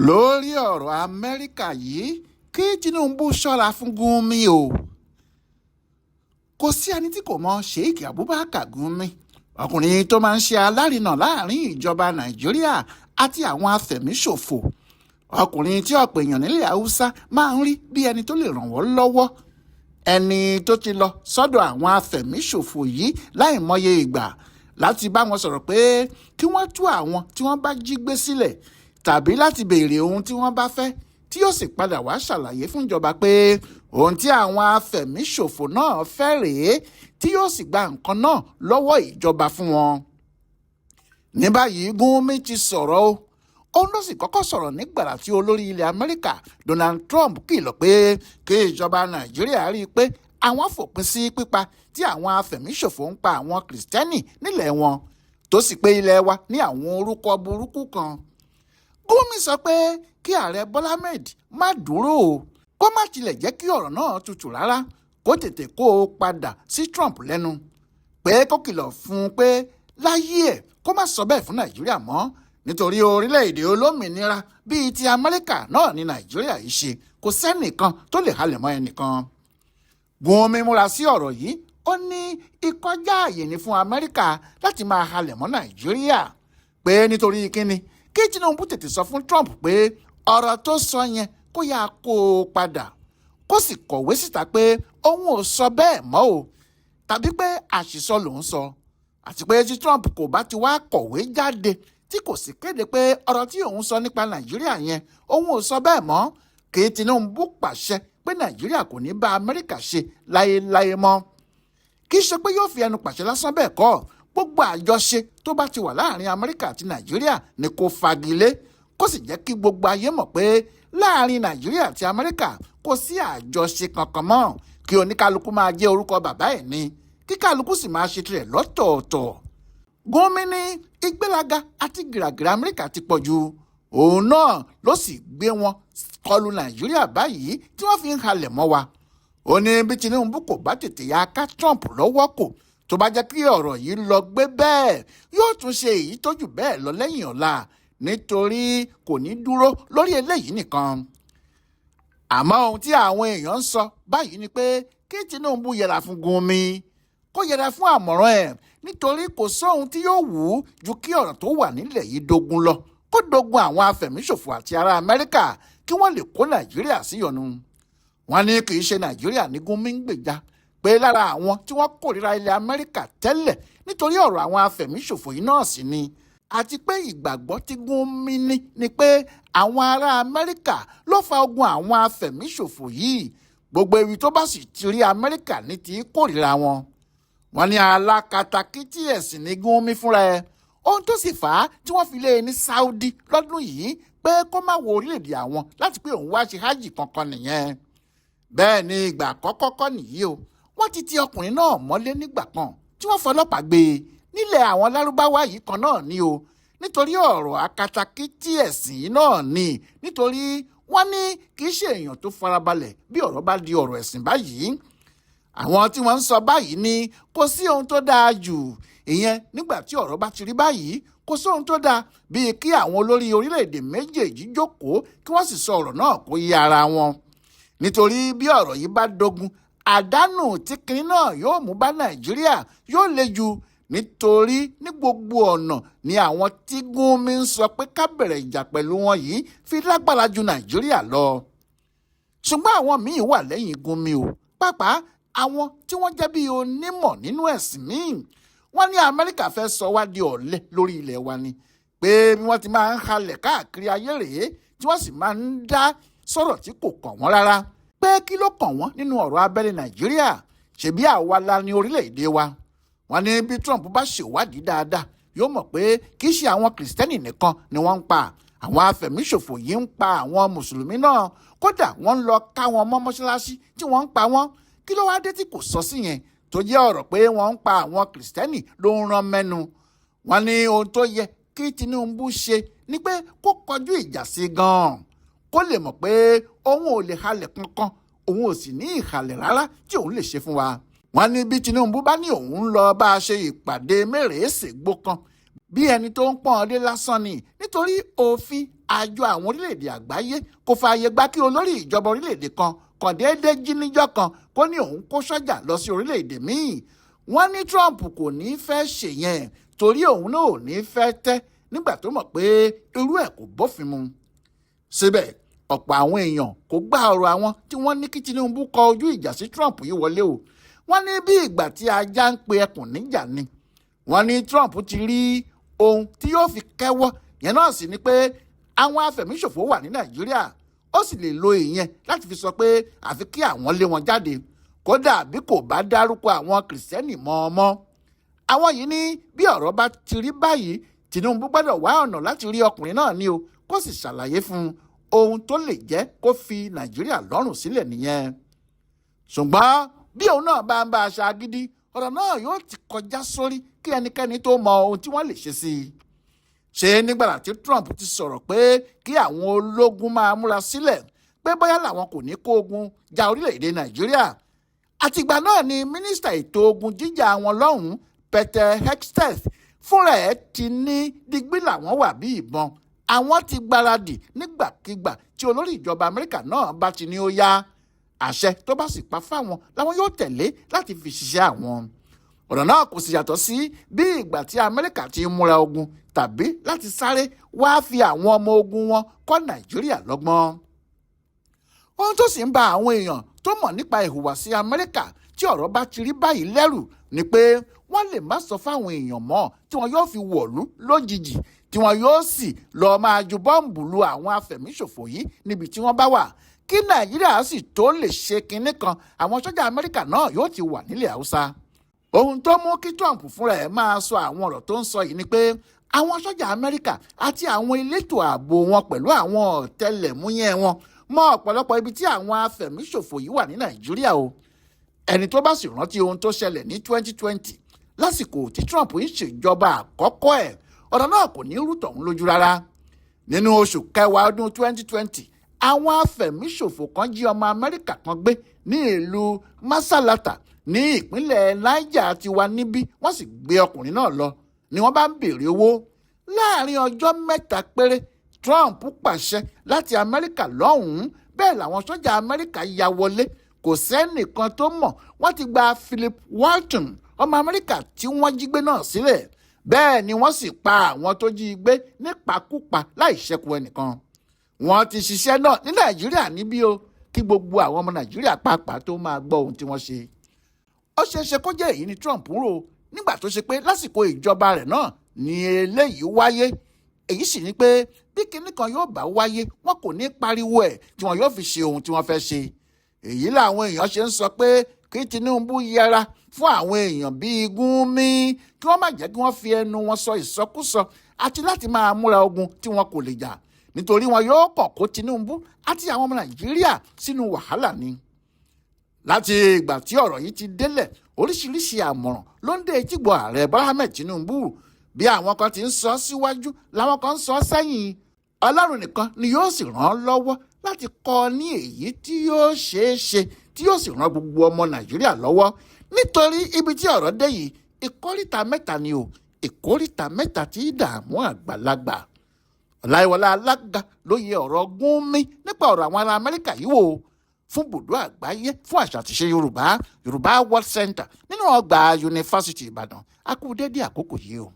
lórí ọ̀rọ̀ Amẹ́ríkà yìí kí Tinubu ṣọ́ra fún Gumi o. Kò sí ẹni tí kò mọ Sheikh Abubakar Gumi, ọkùnrin tó máa ń ṣe alárinà láàrin ìjọba Nàìjíríà àti àwọn afẹ̀míṣòfò, ọkùnrin tí ọ̀pọ̀ èèyàn nílẹ̀ Haúsá máa ń rí bí ẹni tó lè ràn wọ́n lọ́wọ́, ẹni tó ti lọ sọ́dọ̀ àwọn afẹ̀míṣòfò yìí láìmọye ìgbà láti bá wọn sọ̀rọ̀ pé kí wọ́n tú àwọn tí wọ́n bá jí gbé sílẹ̀ tàbí láti béèrè ohun tí wọ́n bá fẹ́, tí yóò sì padà wá ṣàlàyé fún ìjọba pé ohun tí àwọn afẹ̀míṣòfò náà fẹ́ rèé, tí yóò sì gba nǹkan náà lọ́wọ́ ìjọba fún wọn. Ní báyìí Gumi ti sọ̀rọ̀ o. Òun ló sì kọ́kọ́ sọ̀rọ̀ nígbàrà tí olórí ilẹ̀ Amẹ́ríkà Donald Trump kìlọ̀ pé kí ìjọba Nàìjíríà rí i pé àwọn fòpin sí pípa tí àwọn afẹ̀míṣòfò ń pa àwọn Kìrìsìtẹ́nì nílẹ̀ wọn, tó sì pé ilẹ̀ wa ní àwọn orúkọ burúkú kan. Gumi sọ pé kí ààrẹ Bọ́lá Ahmed má dúró o, kó má tilẹ̀ jẹ́ kí ọ̀rọ̀ náà tutù rárá, kó tètè kó o padà sí Trump lẹ́nu, pé kó kìlọ̀ fún un pé láyé ẹ̀ kó má sọ bẹ́ẹ̀ fún Nàìjíríà mọ́, nítorí orílẹ̀-èdè olómìnira bíi ti Amẹ́ríkà náà ní Nàìjíríà yìí ṣe, kò sẹ́nìkan tó lè halẹ̀ mọ́ ẹnìkan. Gumi múra sí ọ̀rọ̀ yìí, ó ní ìkọjá àyè ní fún Amẹ́ríkà láti máa halẹ̀ mọ́ Nàìjíríà, pé nítorí kíni kí Tinubu tètè sọ fún Trump pé ọ̀rọ̀ tó sọ yẹn kó yá kó o padà, kó sì kọ̀wé síta pé òun ò sọ bẹ́ẹ̀ mọ́ o, tàbí pé àṣìsọ lòun sọ, àti pé tí Trump kò bá ti wá kọ̀wé jáde tí kò sì kéde pé ọ̀rọ̀ tí òun sọ nípa Nàìjíríà yẹn òun ò sọ bẹ́ẹ̀ mọ́, kí Tinubu pàṣẹ pé Nàìjíríà kò ní bá Amẹ́ríkà ṣe láéláé mọ́. Kì í ṣe pé yóò fi ẹnu pàṣẹ lásán bẹ́ẹ̀ kọ́, gbogbo àjọṣe tó bá ti wà láàrin Amẹ́ríkà àti Nàìjíríà ni kó fagilé, kó sì jẹ́ kí gbogbo ayé mọ̀ pé láàrin Nàìjíríà àti Amẹ́ríkà kò sí àjọṣe kankan mọ́, kí oníkálukú máa jẹ́ orúkọ bàbá ẹ̀ ni, kí kálukú sì máa ṣe tirẹ̀ lọ́tọ̀ọ̀tọ̀. Gumi ní ìgbéraga àti gìràgìrà Amẹ́ríkà ti pọ̀ jù, òun náà ló sì gbé wọn kọlù Nàìjíríà báyìí tí wọ́n fi ń halẹ̀ mọ́ wa. Ó ní bí Tinubu kò bá tètè ya ká Trump lọ́wọ́ kò, tó bá jẹ́ kí ọ̀rọ̀ yìí lọ gbé bẹ́ẹ̀, yóò tún ṣe èyí tó jù bẹ́ẹ̀ lọ lẹ́yìn ọ̀la, nítorí kò ní dúró lórí eléyìí nìkan. Àmọ́ ohun tí àwọn èèyàn ń sọ báyìí ni pé kí Tinubu yẹra fún Gumi, kó yẹra fún àmọ̀ràn ẹ̀, nítorí kò sóhun tí yóò wù ú ju kí ọ̀rọ̀ tó wà nílẹ̀ yìí dogun lọ, kó dogun àwọn afẹ̀míṣòfò àti ará Amẹ́ríkà kí wọ́n lè kó Nàìjíríà síyọnu. Wọ́n ní kì í ṣe Nàìjíríà ní Gumi ń gbèjà, pé lára àwọn tí wọ́n kórìíra ilẹ̀ Amẹ́ríkà tẹ́lẹ̀ nítorí ọ̀rọ̀ àwọn afẹ̀míṣòfò yìí náà sì ni, àti pé ìgbàgbọ́ tí Gumi ní ni pé àwọn ará Amẹ́ríkà ló fa ogun àwọn afẹ̀míṣòfò yìí, gbogbo ewu tó bá sì ti rí Amẹ́ríkà ní ti kórìíra wọn. Wọ́n ní alákatakítí ẹ̀sìn ní Gumi fúnra ẹ̀, ohun tó sì fà á tí wọ́n fi lé e ní Saudi lọ́dún yìí pé kó má wo orílẹ̀-èdè àwọn láti pé òun wá ṣe hajj kankan nìyẹn. Bẹ́ẹ̀ ni ìgbà àkọ́kọ́ kọ́ nìyí o, wọ́n ti ọkùnrin náà mọ́lé nígbà kan tí wọ́n fọlọ́pàá gbé e nílẹ̀ àwọn lárúbáwá yìí kan náà ni o, nítorí ọ̀rọ̀ akatakítí ẹ̀sìn yìí náà ni, nítorí wọ́n ní kì í ṣe èèyàn tó farabalẹ̀ bí ọ̀rọ̀ bá di ọ̀rọ̀ ẹ̀sìn báyìí. Àwọn tí wọ́n ń sọ báyìí ni kò sí ohun tó dáa jù, ìyẹn nígbà tí ọ̀rọ̀ bá ti rí báyìí, kò sí ohun tó dáa bíi kí àwọn olórí orílẹ̀-èdè méjèèjì jókòó kí wọ́n sì sọ ọ̀rọ̀ náà kó yé ara wọn, nítorí bí ọ̀rọ̀ yìí bá dogun, àdánù tí kinní náà yóò mú bá Nàìjíríà yóò le jù, nítorí ní gbogbo ọ̀nà ni àwọn tí Gumi ń sọ pé ká bẹ̀rẹ̀ ìjà pẹ̀lú wọn yìí fi lágbára ju Nàìjíríà lọ. Ṣùgbọ́n àwọn míì wà lẹ́yìn Gumi o, pàápàá àwọn tí wọ́n jẹ́ bí onímọ̀ nínú ẹ̀sìn míì. Wọ́n ní Amẹ́ríkà fẹ́ sọ wá di ọ̀lẹ lórí ilẹ̀ wa ni, pé bí wọ́n ti máa ń halẹ̀ káàkiri ayé rèé, tí wọ́n sì máa ń dá sọ̀rọ̀ tí kò kàn wọ́n rárá, pé kí ló kàn wọ́n nínú ọ̀rọ̀ abẹ́lé Nàìjíríà, ṣebí àwa la ní orílẹ̀-èdè wa. Wọ́n ní bí Trump bá ṣèwádìí dáadáa yóò mọ̀ pé kì í ṣe àwọn Kìrìsìtẹ́nì nìkan ni wọ́n ń pa, àwọn afẹ̀míṣòfò yìí ń pa àwọn Mùsùlùmí náà, kódà wọ́n ń lọ ká wọn mọ́ mọ́ṣáláṣí tí wọ́n ń pa wọ́n. Kí ló wá dé tí kò sọ sí yẹn, tó jẹ́ ọ̀rọ̀ pé wọ́n ń pa àwọn Kìrìsìtẹ́nì ló ń rán mẹ́nu. Wọ́n ní ohun tó yẹ kí Tinubu ṣe ni pé kó kọjú ìjà sí gan-an, kó lè mọ̀ pé òun ò lè halẹ̀ kankan, òun ò sì ní ìhàlẹ̀ rárá tí òun lè ṣe fún wa. Wọ́n ní bí Tinubu bá ní òun ń lọ bá a ṣe ìpàdé mérèésègbó kan, bí ẹni tó ń pọ́n ọdẹ lásán ni, nítorí òfin àjọ àwọn orílẹ̀-èdè àgbáyé kò fààyè gbà kí olórí ìjọba orílẹ̀-èdè kan déédéé jí níjọ́ kan kó ní òun kó sọ́jà lọ sí orílẹ̀-èdè míì. Wọ́n ní Trump kò ní fẹ́ ṣèyẹn torí òun náà ò ní fẹ́ tẹ́ nígbà tó mọ̀ pé irú ẹ̀ kò bófin mu. Síbẹ̀ ọ̀pọ̀ àwọn èèyàn kò gbà ọ̀rọ̀ àwọn tí wọ́n ní kí Tinubu kọ ojú ìjà sí Trump yìí wọlé o. Wọ́n ní bí ìgbà tí ajá ń pe ẹkùn níjà ni. Wọ́n ní Trump ti rí ohun tí yóò fi kẹ́wọ́, yẹn náà sì ni pé àwọn afẹ̀míṣòfò wà ní Nàìjíríà, ó sì lè lo ìyẹn láti fi sọ pé àfi kí àwọn lé wọn jáde, kódà bí kò bá dárúkọ àwọn kìrìsìtẹ́nì mọ́. Àwọn yìí ní bí ọ̀rọ̀ bá ti rí báyìí, Tinubu gbọ́dọ̀ wá ọ̀nà láti rí ọkùnrin náà ní o, kó sì ṣàlàyé fún un ohun tó lè jẹ́ kó fi Nàìjíríà lọ́rùn sílẹ̀ nìyẹn. Ṣùgbọ́n bí òun náà bá ń bá aṣa agídí, ọ̀rọ̀ náà yóò ti kọjá sórí kí ẹnikẹ́ni tó mọ ohun tí wọ́n lè ṣe sí i. Ṣé nígbàrà tí Trump ti sọ̀rọ̀ pé kí àwọn ológun máa múra sílẹ̀ pé bóyá làwọn kò ní kó ogun ja orílẹ̀-èdè Nàìjíríà. Àtìgbà náà ni mínísítà ètò ogun jíjà wọn lọ́hùn-ún Peter Hegseth fúnra ẹ̀ ti ní digbí làwọn wà bí ìbọn. Àwọn ti gbáradì nígbàkigbà tí olórí ìjọba Amẹ́ríkà náà bá ti ní ó yá. Àṣẹ tó bá sì pa fáwọn làwọn yóò tẹ̀lé láti fi ṣiṣẹ́ àwọn. Ọ̀rọ̀ náà kò sì yàtọ̀ sí bí ìgbà tí Amẹ́ríkà ti ń múra ogun tàbí láti sáré wá fi àwọn ọmọ ogun wọn kọ́ Nàìjíríà lọ́gbọ́n. Ohun tó sì ń ba àwọn èèyàn tó mọ̀ nípa ìhùwàsí Amẹ́ríkà tí ọ̀rọ̀ bá ti rí báyìí lẹ́rù ni pé wọ́n lè má sọ fáwọn èèyàn mọ́ tí wọn yóò fi wọ̀lú lójijì, tí wọn yóò sì lọ́ọ́ máa ju bọ́ǹbù lu àwọn afẹ̀míṣòfò yìí níbi tí wọ́n bá wà. Kí Nàìjíríà sì tó lè ṣe kinní kan, àwọn sọ́jà Amẹ́ríkà náà yóò ti wà nílẹ̀ Haúsá. Ohun tó mú kí Trump fúnra ẹ̀ máa sọ àwọn ọ̀rọ̀ tó ń sọ yìí ni pé àwọn sọ́jà Amẹ́ríkà àti àwọn elétò ààbò wọn pẹ̀lú àwọn ọ̀tẹlẹ̀múyẹ́ wọn mọ ọ̀pọ̀lọpọ̀ ibi tí àwọn afẹ̀míṣòfò yìí wà ní Nàìjíríà o. Ẹni tó bá sì rántí ohun tó ṣẹlẹ̀ ní 2020 lásìkò tí Trump ń ṣèjọba àkọ́kọ́ ẹ̀, ọ̀rọ̀ náà kò ní rú tọ̀hún lójú rárá. Nínú oṣù kẹwàá ọdún 2020, àwọn afẹ̀míṣòfò kan jí ọmọ Amẹ́ríkà kan gbé ní ìlú Masalata ní ìpínlẹ̀ Niger tiwa níbí, wọ́n sì gbé ọkùnrin náà lọ ni wọ́n bá ń béèrè owó. Láàárín ọjọ́ mẹ́ta péré, Trump pàṣẹ láti Amẹ́ríkà lọ́hùn-ún, bẹ́ẹ̀ làwọn sọ́jà Amẹ́ríkà ya wọlé. Kò sẹ́nìkan tó mọ̀ wọ́n ti gba Philip Walton, ọmọ Amẹ́ríkà tí wọ́n jí gbé náà sílẹ̀. Bẹ́ẹ̀ ni wọ́n sì pa àwọn tó jí gbé nípakúpa láì ṣẹ́kù ẹnìkan. Wọ́n ti ṣiṣẹ́ náà ní Nàìjíríà níbí o, kí gbogbo àwọn ọmọ Nàìjíríà pàápàá tó máa gbọ́ ohun tí wọ́n ṣe. Ó ṣeéṣe kó jẹ́ èyí ni Trump rò nígbà tó ṣe pé lásìkò ìjọba rẹ̀ náà ni eléyìí wáyé. Èyí sì ni pé bí kinní kan yóò bá wáyé, wọn kò ní pariwo ẹ̀ tí wọn yóò fi ṣe ohun tí wọ́n fẹ́ ṣe. Èyí làwọn èèyàn ṣe ń sọ pé kí Tinubu yẹra fún àwọn èèyàn bíi Gumi, kí wọ́n má jẹ́ kí wọ́n fi ẹnu wọn sọ ìsọkúsọ àti láti máa múra ogun tí wọn kò lè jà, nítorí wọn yóò kàn kó Tinubu àti àwọn ọmọ Nàìjíríà sínú wàhálà ni. Láti ìgbà tí ọ̀rọ̀ yìí ti délẹ̀, oríṣiríṣi àmọ̀ràn ló ń dé etígbọ̀ ààrẹ Bọ́lá Ahmed Tinubu. Bí àwọn kan ti ń sọ síwájú làwọn kan ń sọ sẹ́yìn. Ọlọ́run nìkan ni yóò sì ràn án lọ́wọ́ láti kọ́ ọ ní èyí tí yóò ṣeé ṣe tí yóò sì ràn gbogbo ọmọ Nàìjíríà lọ́wọ́. Nítorí ibi tí ọ̀rọ̀ dé yìí, ìkóríta mẹ́ta ni o, ìkóríta mẹ́ta tí dààmú àgbàlagbà. Ọláyíwọlá Alága ló yẹ ọ̀rọ̀ Gumi nípa ọ̀rọ̀ àwọn ará Amẹ́ríkà yìí wò fún Bùdó Àgbáyé fún àṣà àti ìṣe Yorùbá World Center nínú ọgbà Yunifásítì Ìbàdàn. A kú dédé àkókò yìí o.